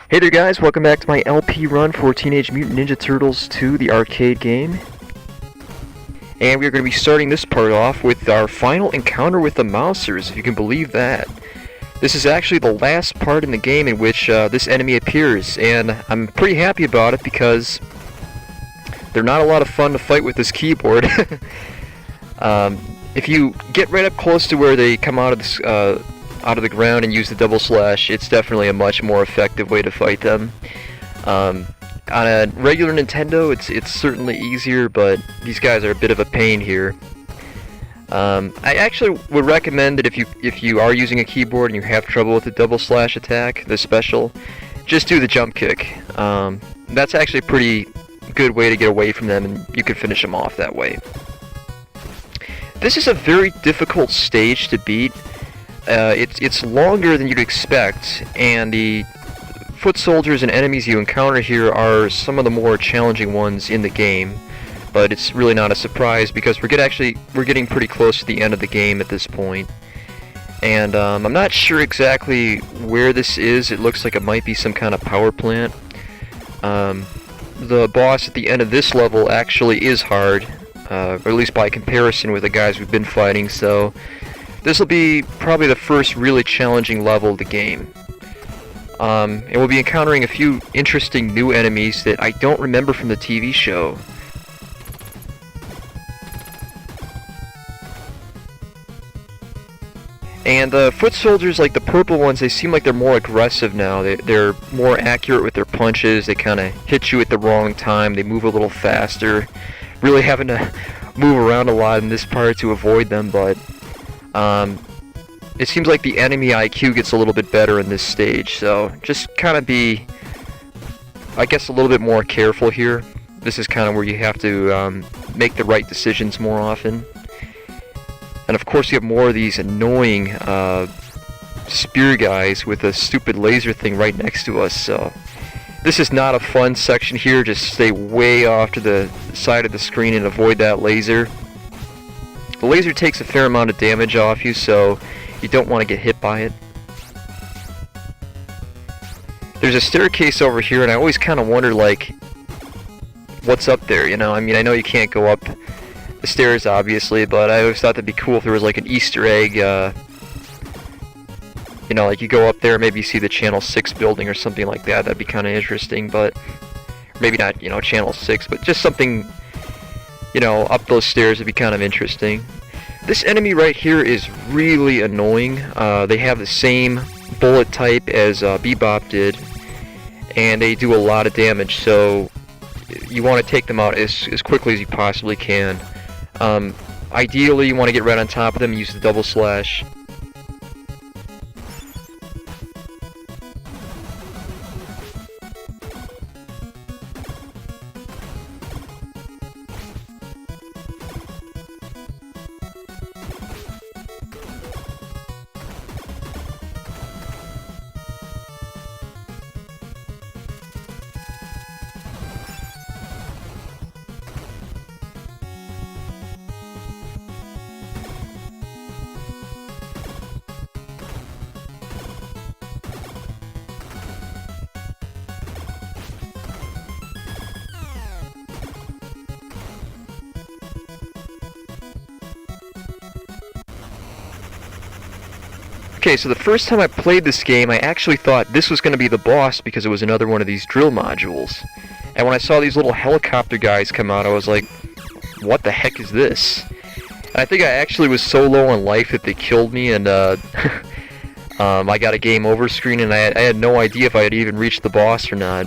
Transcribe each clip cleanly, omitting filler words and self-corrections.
Hey there guys, welcome back to my LP run for Teenage Mutant Ninja Turtles 2, the arcade game. And we're going to be starting this part off with our final encounter with the Mousers, if you can believe that. This is actually the last part in the game in which this enemy appears, and I'm pretty happy about it because they're not a lot of fun to fight with this keyboard. If you get right up close to where they come out of this, out of the ground and use the double slash, it's definitely a much more effective way to fight them. On a regular Nintendo, it's certainly easier, but these guys are a bit of a pain here. I actually would recommend that if you are using a keyboard and you have trouble with the double slash attack, the special, just do the jump kick. That's actually a pretty good way to get away from them, and you can finish them off that way. This is a very difficult stage to beat. It's longer than you'd expect, and the foot soldiers and enemies you encounter here are some of the more challenging ones in the game. But it's really not a surprise because we're getting pretty close to the end of the game at this point. And I'm not sure exactly where this is. It looks like it might be some kind of power plant. The boss at the end of this level actually is hard, or at least by comparison with the guys we've been fighting, so this will be probably the first really challenging level of the game. And we'll be encountering a few interesting new enemies that I don't remember from the TV show. And the foot soldiers, like the purple ones, they seem like they're more aggressive now. They're more accurate with their punches. They kind of hit you at the wrong time. They move a little faster. Really having to move around a lot in this part to avoid them, but it seems like the enemy IQ gets a little bit better in this stage, so just kind of be, I guess, a little bit more careful here. This is kind of where you have to make the right decisions more often. And of course you have more of these annoying spear guys with a stupid laser thing right next to us, so this is not a fun section here. Just stay way off to the side of the screen and avoid that laser. The laser takes a fair amount of damage off you, so you don't want to get hit by it. There's a staircase over here, and I always kind of wonder, like, what's up there, you know? I mean, I know you can't go up the stairs, obviously, but I always thought that'd be cool if there was, like, an Easter egg, you know, like you go up there, maybe you see the Channel 6 building or something like that. That'd be kind of interesting, but maybe not, you know, Channel 6, but just something, you know, up those stairs would be kind of interesting. This enemy right here is really annoying. They have the same bullet type as Bebop did, and they do a lot of damage, so you want to take them out as quickly as you possibly can. Ideally, you want to get right on top of them and use the double slash. Okay, so the first time I played this game, I actually thought this was going to be the boss because it was another one of these drill modules. And when I saw these little helicopter guys come out, I was like, what the heck is this? And I think I actually was so low on life that they killed me, and I got a game over screen, and I had no idea if I had even reached the boss or not.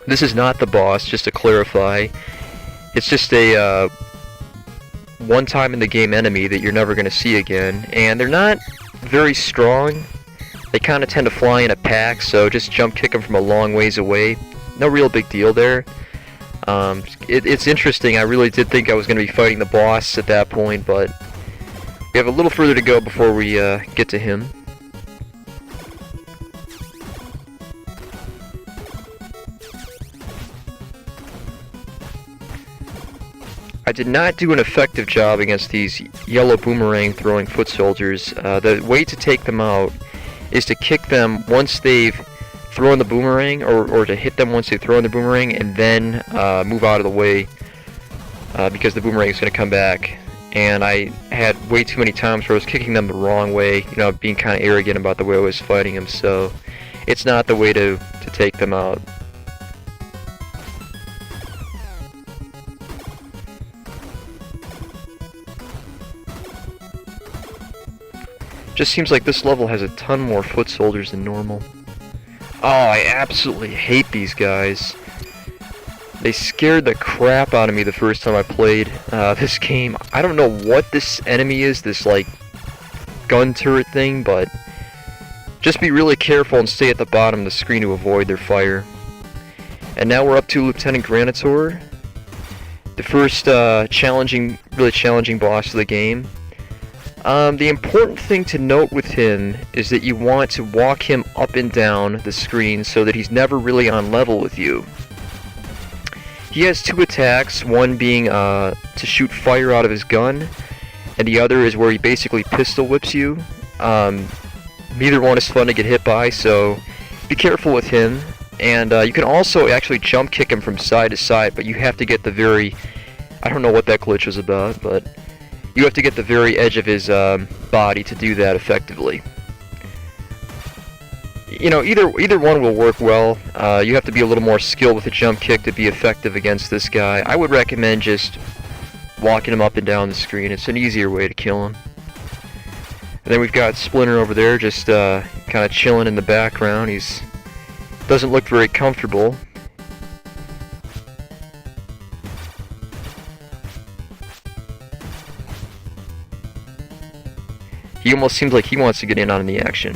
This is not the boss, just to clarify. It's just a one time in the game enemy that you're never going to see again, and they're not very strong. They kind of tend to fly in a pack, so just jump kick them from a long ways away. No real big deal there. It's interesting. I really did think I was going to be fighting the boss at that point, but we have a little further to go before we get to him. I did not do an effective job against these yellow boomerang throwing foot soldiers. The way to take them out is to kick them once they've throw in the boomerang, or to hit them once they throw in the boomerang, and then move out of the way, because the boomerang is going to come back. And I had way too many times where I was kicking them the wrong way, you know, being kind of arrogant about the way I was fighting them, so it's not the way to take them out. Just seems like this level has a ton more foot soldiers than normal. Oh, I absolutely hate these guys. They scared the crap out of me the first time I played this game. I don't know what this enemy is, this like gun turret thing, but just be really careful and stay at the bottom of the screen to avoid their fire. And now we're up to Lieutenant Granitor, the first really challenging boss of the game. The important thing to note with him is that you want to walk him up and down the screen so that he's never really on level with you. He has two attacks, one being to shoot fire out of his gun, and the other is where he basically pistol whips you. Neither one is fun to get hit by, so be careful with him. And you can also actually jump kick him from side to side, but you have to get the very... I don't know what that glitch was about, but you have to get the very edge of his body to do that effectively. You know, either one will work well. You have to be a little more skilled with the jump kick to be effective against this guy. I would recommend just walking him up and down the screen. It's an easier way to kill him. And then we've got Splinter over there just kind of chilling in the background. He's doesn't look very comfortable. He almost seems like he wants to get in on the action.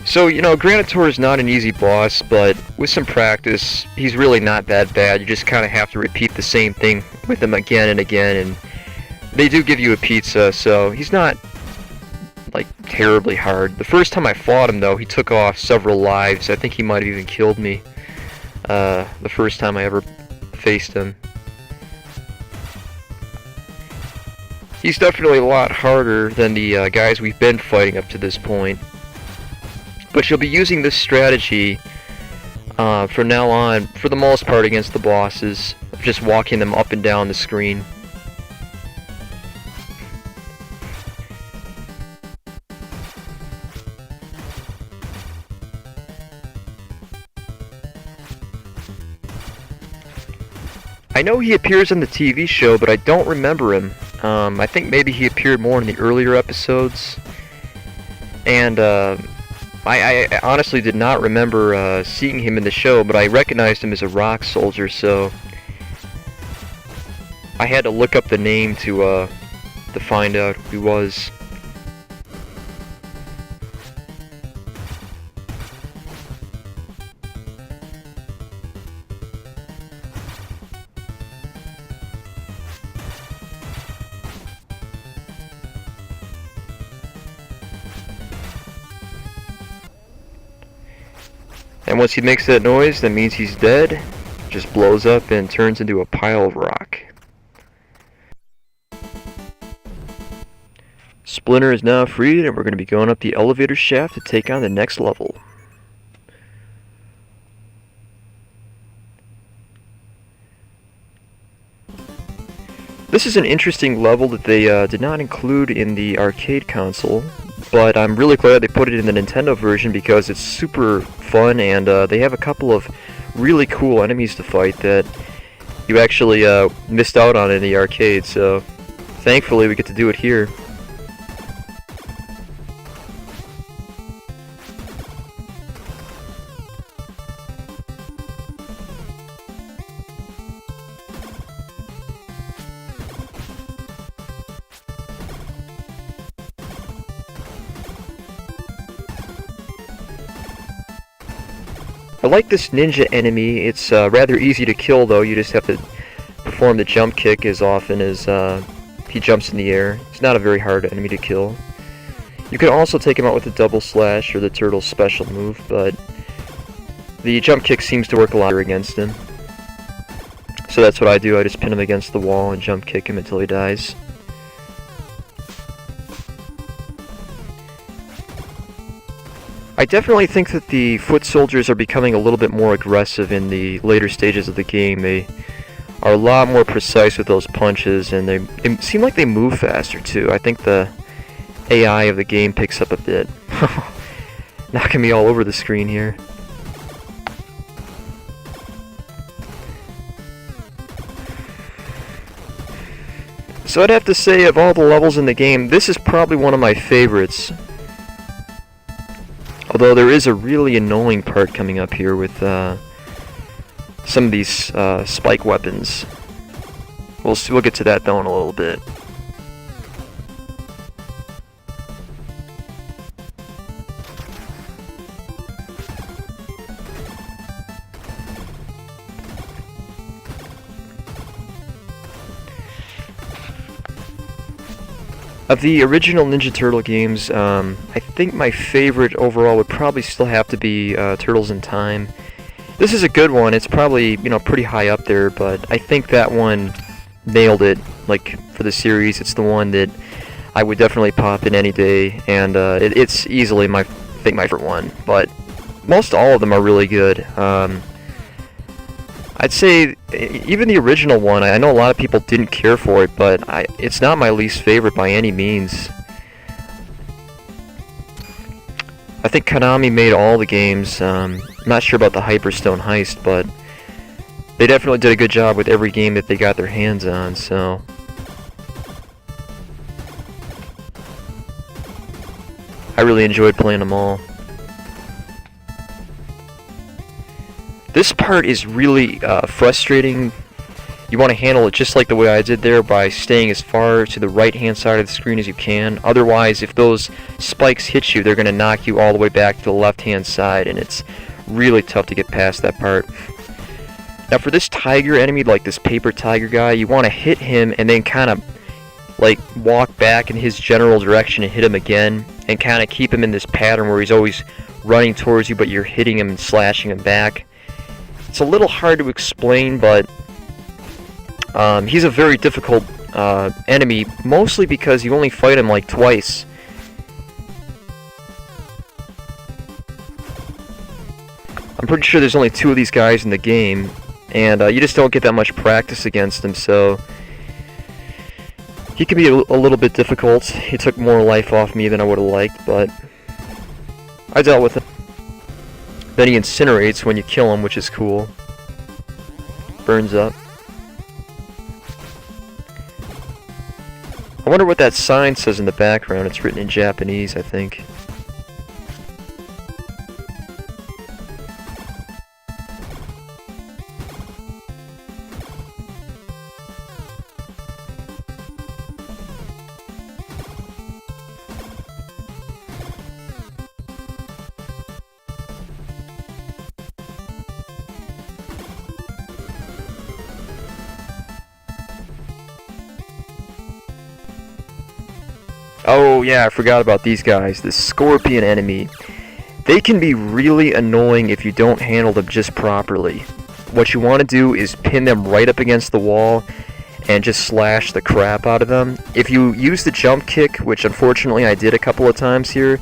So, you know, Granitor is not an easy boss, but with some practice, he's really not that bad. You just kind of have to repeat the same thing with him again and again, and they do give you a pizza, so he's not, like, terribly hard. The first time I fought him, though, he took off several lives. I think he might have even killed me the first time I ever faced him. He's definitely a lot harder than the guys we've been fighting up to this point. But you'll be using this strategy from now on, for the most part, against the bosses, of just walking them up and down the screen. I know he appears on the TV show, but I don't remember him. I think maybe he appeared more in the earlier episodes. And I honestly did not remember seeing him in the show, but I recognized him as a rock soldier, so I had to look up the name to find out who he was. And once he makes that noise, that means he's dead. Just blows up and turns into a pile of rock. Splinter is now freed, and we're going to be going up the elevator shaft to take on the next level. This is an interesting level that they did not include in the arcade console, but I'm really glad they put it in the Nintendo version because it's super fun, and they have a couple of really cool enemies to fight that you actually missed out on in the arcade, so thankfully we get to do it here. I like this ninja enemy. It's rather easy to kill, though. You just have to perform the jump kick as often as he jumps in the air. It's not a very hard enemy to kill. You can also take him out with the double slash or the turtle's special move, but the jump kick seems to work a lot better against him. So that's what I do. I just pin him against the wall and jump kick him until he dies. I definitely think that the foot soldiers are becoming a little bit more aggressive in the later stages of the game. They are a lot more precise with those punches, and they seem like they move faster too. I think the AI of the game picks up a bit. Knocking me all over the screen here. So I'd have to say, of all the levels in the game, this is probably one of my favorites. Although there is a really annoying part coming up here with some of these spike weapons. We'll get to that though in a little bit. Of the original Ninja Turtle games, I think my favorite overall would probably still have to be Turtles in Time. This is a good one. It's probably, you know, pretty high up there, but I think that one nailed it. Like, for the series, it's the one that I would definitely pop in any day, and it's easily my favorite one. But most all of them are really good. I'd say even the original one, I know a lot of people didn't care for it, but it's not my least favorite by any means. I think Konami made all the games. I'm not sure about the Hyperstone Heist, but they definitely did a good job with every game that they got their hands on, so... I really enjoyed playing them all. This part is really frustrating. You want to handle it just like the way I did there, by staying as far to the right hand side of the screen as you can. Otherwise, if those spikes hit you, they're going to knock you all the way back to the left hand side, and it's really tough to get past that part. Now for this tiger enemy, like this paper tiger guy, you want to hit him and then kind of like walk back in his general direction and hit him again, and kind of keep him in this pattern where he's always running towards you, but you're hitting him and slashing him back. It's a little hard to explain, but he's a very difficult enemy, mostly because you only fight him like twice. I'm pretty sure there's only 2 of these guys in the game, and you just don't get that much practice against him, so he can be a little bit difficult. He took more life off me than I would have liked, but I dealt with it. Then he incinerates when you kill him, which is cool. Burns up. I wonder what that sign says in the background. It's written in Japanese, I think. Oh yeah, I forgot about these guys, the scorpion enemy. They can be really annoying if you don't handle them just properly. What you want to do is pin them right up against the wall and just slash the crap out of them. If you use the jump kick, which unfortunately I did a couple of times here,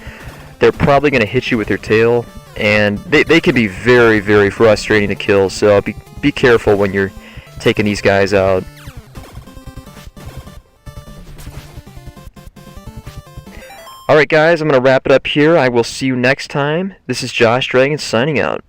they're probably going to hit you with their tail, and they can be very, very frustrating to kill, so be careful when you're taking these guys out. Alright guys, I'm going to wrap it up here. I will see you next time. This is Josh Dragon signing out.